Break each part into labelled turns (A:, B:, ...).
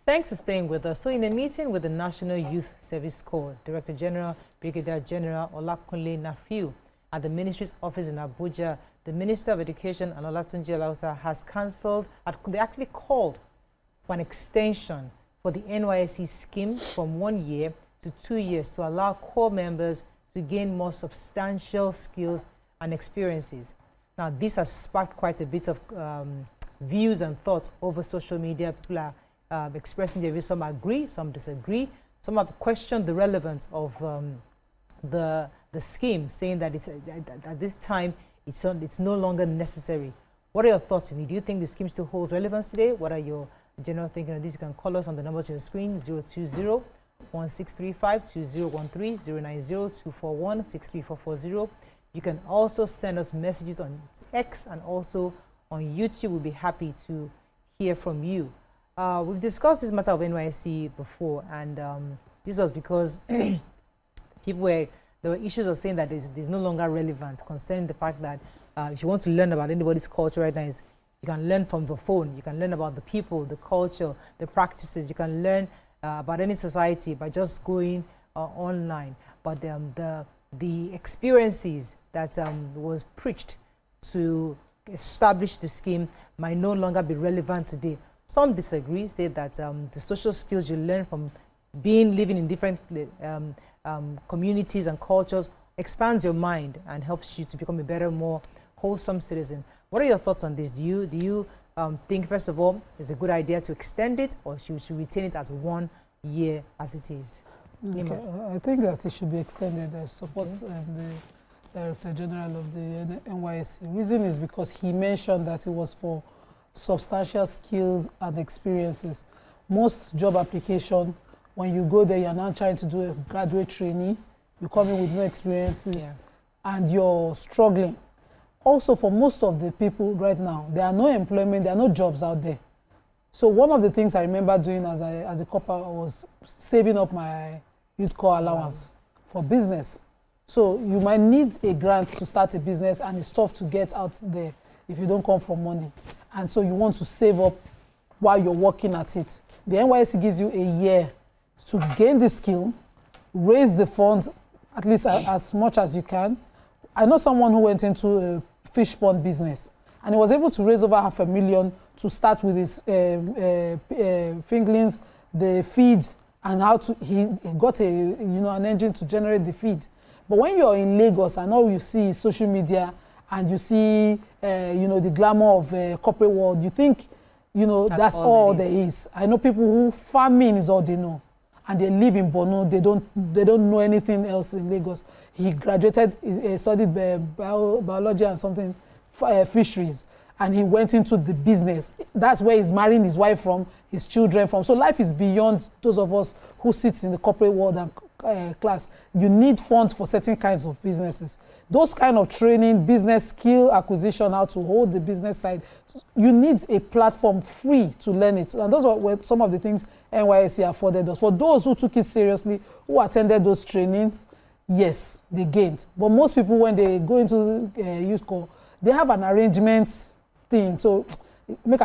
A: Thanks for staying with us. So in a meeting with the National Youth Service Corps, Director General, Brigadier General Olatunji Alausa at the Ministry's office in Abuja, the Minister of Education and Olatunji Alausa has they actually called for an extension for the NYSC scheme from 1 year to 2 years to allow corps members to gain more substantial skills and experiences. Now, this has sparked quite a bit of views and thoughts over social media. People are expressing their views. Some agree, some disagree. Some have questioned the relevance of the scheme, saying that at this time it's no longer necessary. What are your thoughts on it? Do you think the scheme still holds relevance today? What are your general thinking on this? You can call us on the numbers on your screen: 020-1635-2013-090-241-63440. You can also send us messages on X and also on YouTube. We'll be happy to hear from you. We've discussed this matter of NYSC before, and this was because there were issues of saying that there's no longer relevant concerning the fact that if you want to learn about anybody's culture right now, you can learn from the phone. You can learn about the people, the culture, the practices. You can learn about any society by just going online. But the experiences that was preached to establish the scheme might no longer be relevant today. Some disagree, say that the social skills you learn from living in different communities and cultures expands your mind and helps you to become a better, more wholesome citizen. What are your thoughts on this? Do you think, first of all, it's a good idea to extend it, or should we retain it as 1 year as it is?
B: Okay. I think that it should be extended. I support the Director General of the NYSC. The reason is because he mentioned that it was for substantial skills and experiences. Most job application, when you go there, you're now trying to do a graduate training, you come in with no experiences, and you're struggling. Also, for most of the people right now, there are no employment, there are no jobs out there. So one of the things I remember doing as a corper was saving up my youth corps allowance for business. So you might need a grant to start a business, and it's tough to get out there if you don't come from money. And so you want to save up while you're working at it. The NYSC gives you a year to gain the skill, raise the funds at least as much as you can. I know someone who went into a fish pond business, and he was able to raise over $500,000 to start with his fingerlings, the feed, and he got an engine to generate the feed. But when you're in Lagos and all you see is social media, and you see, the glamour of corporate world, you think, that's all there is. I know people who farming is all they know, and they live in Borno. They don't know anything else in Lagos. He graduated, studied biology and something, fisheries, and he went into the business. That's where he's marrying his wife from, his children from. So life is beyond those of us who sit in the corporate world and class. You need funds for certain kinds of businesses. Those kind of training, business skill acquisition, how to hold the business side, you need a platform free to learn it. And those were some of the things NYSC afforded us. For those who took it seriously, who attended those trainings, yes, they gained. But most people, when they go into youth corps, they have an arrangement thing. So make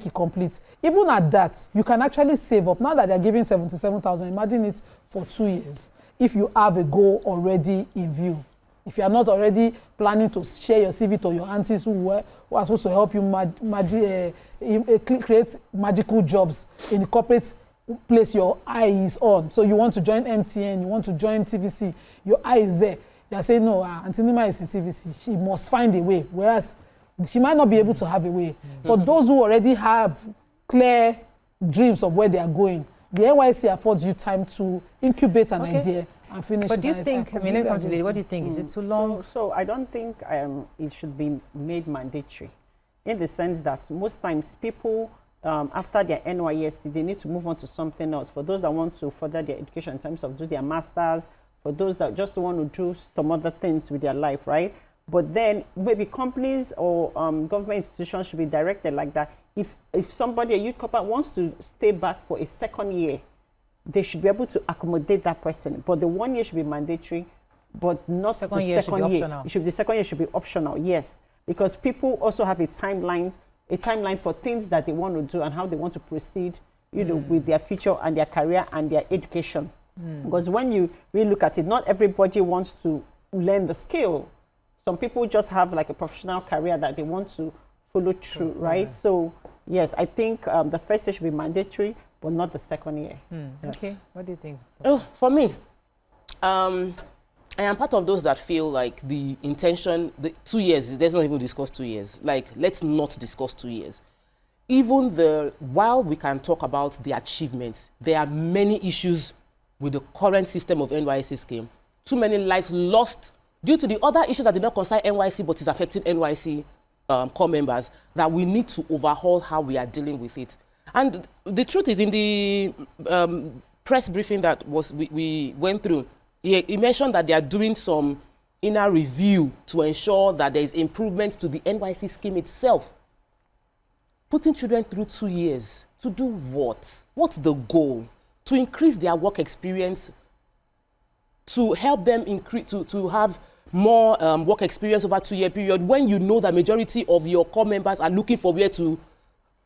B: it complete. Even at that, you can actually save up. Now that they're giving 77,000, imagine it for 2 years. If you have a goal already in view, if you are not already planning to share your CV to your aunties who are supposed to help you create magical jobs in the corporate place your eye is on. So you want to join MTN, you want to join TVC, your eye is there. You are saying, no, Auntie Nima is in TVC. She must find a way. Whereas she might not be able to have a way. For those who already have clear dreams of where they are going, the NYSC affords you time to incubate an idea and finish.
A: But do you think, what do you think? Is it too long?
C: So I don't think it should be made mandatory, in the sense that most times people, after their NYSC, they need to move on to something else. For those that want to further their education in terms of do their masters, for those that just want to do some other things with their life, right? But then maybe companies or government institutions should be directed like that. If somebody, a youth corper, wants to stay back for a second year, they should be able to accommodate that person. But the 1 year should be mandatory, but not the second year. The second year should be optional, yes. Because people also have a timeline for things that they want to do and how they want to proceed you know, with their future and their career and their education. Because when you really look at it, not everybody wants to learn the skill. Some people just have like a professional career that they want to follow through, right? So yes, I think the first year should be mandatory, but not the second year.
A: Yes. Okay, what do you think?
D: Oh, for me, I am part of those that feel like the intention, the 2 years, let's not even discuss 2 years. Like, let's not discuss 2 years. Even while we can talk about the achievements, there are many issues with the current system of NYSC scheme. Too many lives lost due to the other issues that did not concern NYSC but is affecting NYSC core members, that we need to overhaul how we are dealing with it. And the truth is, in the press briefing that we went through, he mentioned that they are doing some inner review to ensure that there is improvement to the NYSC scheme itself. Putting children through 2 years, to do what? What's the goal? To increase their work experience, to help them increase, to have more work experience over a 2-year period, when you know the majority of your core members are looking for where to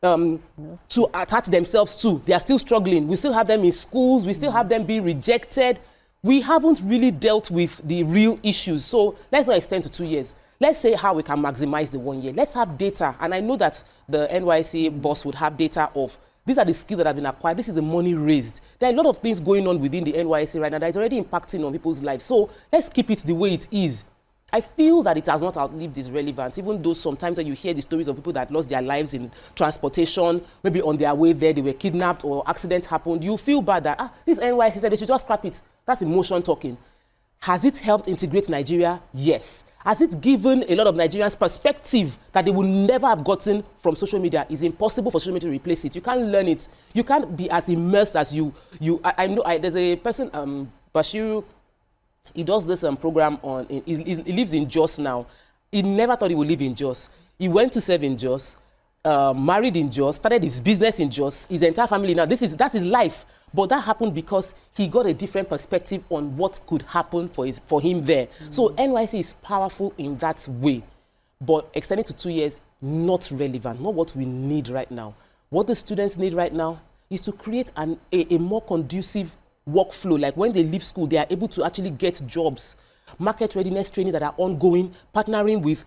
D: attach themselves to. They are still struggling. We still have them in schools. We still have them being rejected. We haven't really dealt with the real issues. So let's not extend to 2 years. Let's say how we can maximize the 1 year. Let's have data. And I know that the NYSC boss would have data of, these are the skills that have been acquired. This is the money raised. There are a lot of things going on within the NYSC right now that is already impacting on people's lives. So let's keep it the way it is. I feel that it has not outlived its relevance, even though sometimes when you hear the stories of people that lost their lives in transportation, maybe on their way there, they were kidnapped or accidents happened, you feel bad that, this NYSC said they should just scrap it. That's emotion talking. Has it helped integrate Nigeria? Yes. Has it given a lot of Nigerians perspective that they would never have gotten from social media? It's impossible for social media to replace it. You can't learn it. You can't be as immersed as I know there's a person, Bashiru, he does this program on, he lives in Jos now. He never thought he would live in Jos. He went to serve in Jos, married in Jos, started his business in Jos, his entire family now. That's his life. But that happened because he got a different perspective on what could happen for him there. So NYSC is powerful in that way. But extending to 2 years, not relevant, not what we need right now. What the students need right now is to create a more conducive workflow. Like when they leave school, they are able to actually get jobs, market readiness training that are ongoing, partnering with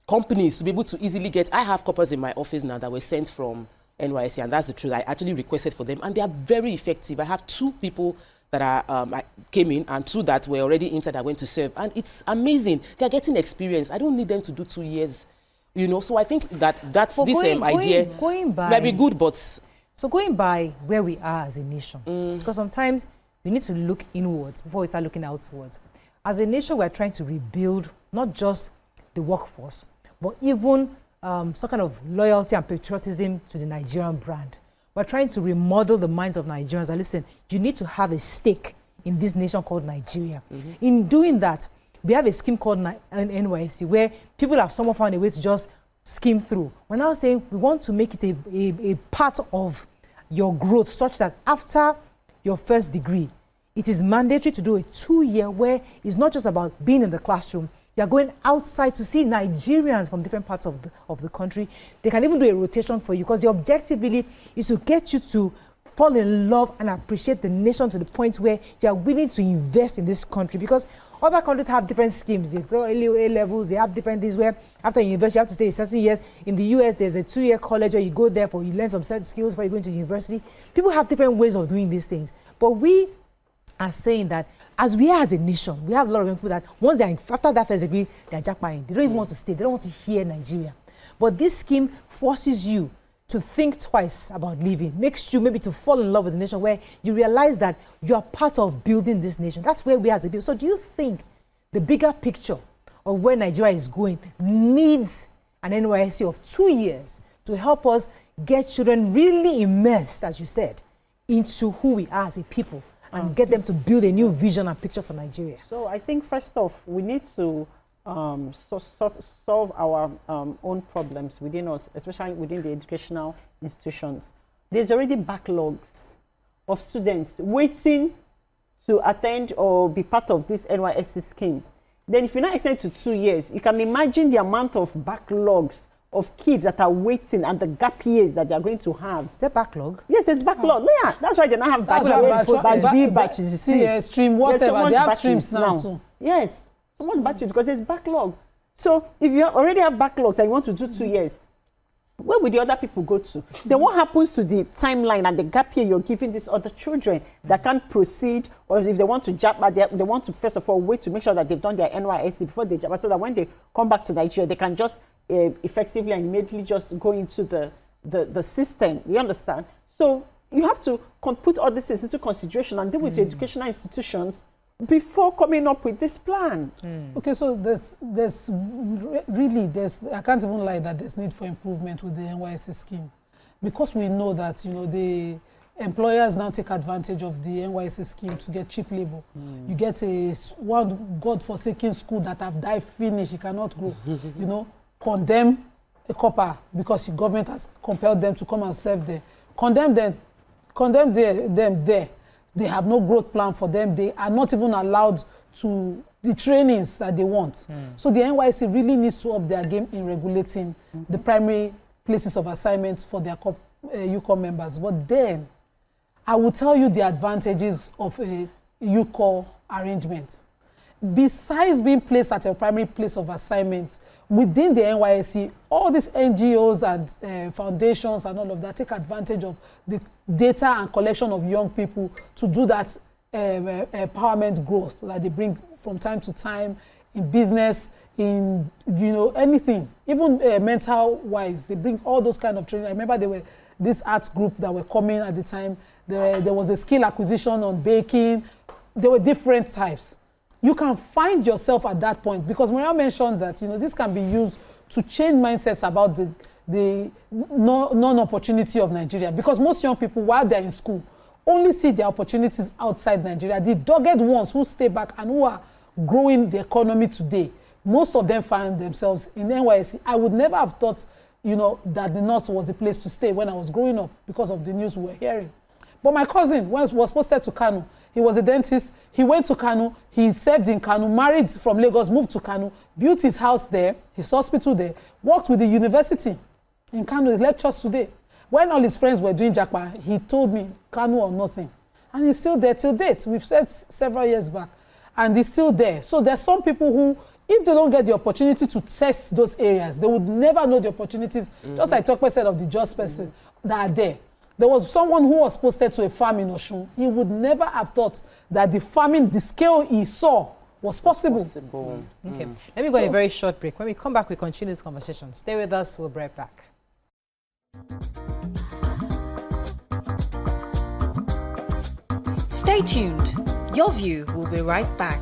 D: companies to be able to easily get. I have couples in my office now that were sent from NYSC, and that's the truth. I actually requested for them, and they are very effective. I have 2 people that are came in, and 2 that were already inside that went to serve, and it's amazing. They're getting experience. I don't need them to do 2 years, you know. So I think that's this idea
A: going by,
D: might be good, but
A: so going by where we are as a nation, because sometimes we need to look inwards before we start looking outwards. As a nation, we're trying to rebuild not just the workforce, but even some kind of loyalty and patriotism to the Nigerian brand. We're trying to remodel the minds of Nigerians that, listen, you need to have a stake in this nation called Nigeria. In doing that, we have a scheme called NYSC where people have somehow found a way to just skim through. We're now saying we want to make it a part of your growth such that after your first degree, it is mandatory to do a 2-year where it's not just about being in the classroom. You're going outside to see Nigerians from different parts of the country. They can even do a rotation for you, because the objective really is to get you to fall in love and appreciate the nation to the point where you are willing to invest in this country. Because other countries have different schemes. They go A levels, they have different things where after university you have to stay 7 years. In the US, there's a 2-year college where you go there you learn some certain skills before you go into university. People have different ways of doing these things. But we are saying that as we are as a nation, we have a lot of people that once they're after that first degree, they're jackpotting. They don't even want to stay. They don't want to hear Nigeria. But this scheme forces you to think twice about leaving, makes you maybe to fall in love with the nation, where you realize that you are part of building this nation. That's where we are as a people. So do you think the bigger picture of where Nigeria is going needs an NYSC of 2 years to help us get children really immersed, as you said, into who we are as a people, and get them to build a new vision and picture for Nigeria?
C: So I think first off, we need to solve our own problems within us, especially within the educational institutions. There's already backlogs of students waiting to attend or be part of this NYSC scheme. Then if you now extend to 2 years, you can imagine the amount of backlogs of kids that are waiting and the gap years that they are going to have.
A: The backlog?
C: Yes, there's backlog. No, yeah, that's why they don't have batch B, batch C.
B: Stream, whatever. They have streams now too.
C: Yes, so much batches because there's backlog. So if you already have backlogs and you want to do 2 years, where will the other people go to? Then what happens to the timeline and the gap year you're giving these other children that can't proceed, or if they want to jump, they want to first of all wait to make sure that they've done their NYSC before they jump, so that when they come back to Nigeria, they can just effectively and immediately just go into the system. You understand? So you have to put all these things into consideration and deal with your educational institutions before coming up with this plan.
B: Okay, so there's I can't even lie that there's need for improvement with the NYSC scheme, because we know that, you know, the employers now take advantage of the NYSC scheme to get cheap labor. You get one godforsaken school that have died finish, you cannot go, you know, condemn a copper because the government has compelled them to come and serve there. Condemn them there. They have no growth plan for them. They are not even allowed to the trainings that they want. So the NYSC really needs to up their game in regulating the primary places of assignment for their UCO members. But then, I will tell you the advantages of a UCO arrangement. Besides being placed at a primary place of assignment, within the NYSC, all these NGOs and foundations and all of that take advantage of the data and collection of young people to do that empowerment growth that they bring from time to time in business, in, you know, anything, even mental wise. They bring all those kind of training. I remember there were this arts group that were coming at the time. There was a skill acquisition on baking. There were different types. You can find yourself at that point, because Maria mentioned that, you know, this can be used to change mindsets about the non-opportunity of Nigeria, because most young people, while they're in school, only see their opportunities outside Nigeria. The dogged ones who stay back and who are growing the economy today, most of them find themselves in NYSC. I would never have thought, you know, that the North was the place to stay when I was growing up because of the news we were hearing. But my cousin was posted to Kano. He was a dentist. He went to Kano. He served in Kano, married from Lagos, moved to Kano, built his house there, his hospital there, worked with the university in Kano, he lectures today. When all his friends were doing Jackpot, he told me, Kano or nothing. And he's still there till date. We've said several years back. And he's still there. So there's some people who, if they don't get the opportunity to test those areas, they would never know the opportunities, just like Tokwe said of the just person that are there. There was someone who was posted to a farm in Osun. He would never have thought that the farming, the scale he saw was possible.
A: Okay, let me go on a very short break. When we come back, we continue this conversation. Stay with us, we'll be right back.
E: Stay tuned. Your View will be right back.